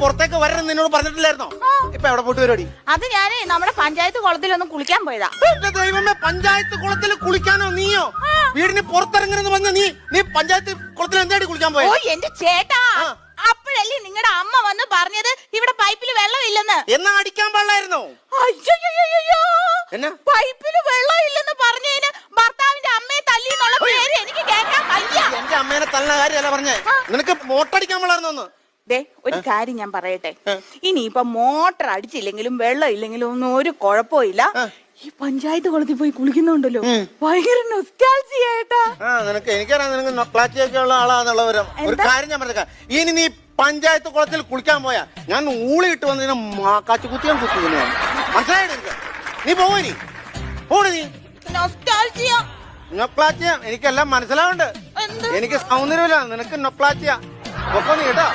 പുറത്തേക്ക് വരണം നിന്നോട് പറഞ്ഞിട്ടില്ലായിരുന്നോ? ഇപ്പൊ എവിടെ പോയിട്ട് പരിപാടി? അത് ഞാനേ നമ്മുടെ പഞ്ചായത്ത് കുളത്തിലൊന്ന് കുളിക്കാൻ പോയതാ. എന്റെ ദൈവമേ, പഞ്ചായത്ത് കുളത്തിൽ കുളിക്കാനോ? നീയോ വീടിന് പുറത്തിറങ്ങണെന്ന് പറഞ്ഞ നീ പഞ്ചായത്ത് കുളത്തിൽ എന്തായിട്ട് കുളിക്കാൻ പോയോ? ഓ എന്റെ ചേട്ടാ, അപ്പോഴല്ലേ നിങ്ങളുടെ അമ്മ വന്ന് പറഞ്ഞത് ഇവിടെ പൈപ്പിൽ വെള്ളമില്ലെന്ന്. എന്നാ അടിക്കാൻ പാടില്ലായിരുന്നോ? അയ്യോ, എന്നാ പൈപ്പിൽ വെള്ളമില്ലെന്ന് പറഞ്ഞതിന് ഭർത്താവിന്റെ അമ്മയെ തല്ലി എന്നുള്ള പേര് എനിക്ക് കേൾക്കാൻ വയ്യ. എന്റെ അമ്മേനെ തള്ളുന്ന കാര്യമല്ല പറഞ്ഞേ, നിനക്ക് മോട്ടടിക്കാൻ പാടില്ലായിരുന്നോ? ദേ ഒരു കാര്യം ഞാൻ പറയട്ടെ, ഇനിയിപ്പൊ മോട്ടർ അടിച്ചില്ലെങ്കിലും വെള്ളം ഇല്ലെങ്കിലും ഒന്നും ഒരു കുഴപ്പമില്ല. ഈ പഞ്ചായത്ത് കുളത്തിൽ പോയി കുളിക്കുന്നുണ്ടല്ലോ, ഭയങ്കര നൊസ്റ്റാൾജിയായിട്ടാ. നിനക്ക് എനിക്കറിയാം, നിനക്ക് നൊക്ലാറ്റിയൊക്കെ ഉള്ള ആളാന്നുള്ളവരും. ഒരു കാര്യം ഞാൻ പറഞ്ഞേക്കാം, ഇനി നീ പഞ്ചായത്ത് കുളത്തിൽ കുളിക്കാൻ പോയാ ഞാൻ ഊളിയിട്ട് വന്നതിനെ കാച്ചുകുത്തിയാൻ കുത്തിക്കുന്നു. മനസ്സിലായിട്ട് എനിക്ക്? നീ പോയി പോണി. നീ നൊസ്റ്റാൾജിയ നൊക്ലാറ്റിയ എനിക്കെല്ലാം മനസ്സിലാവുന്നുണ്ട്. എനിക്ക് സൗന്ദര്യമില്ല, നിനക്ക് നൊക്ലാറ്റിയ. ഒപ്പം നീ കേട്ടോ.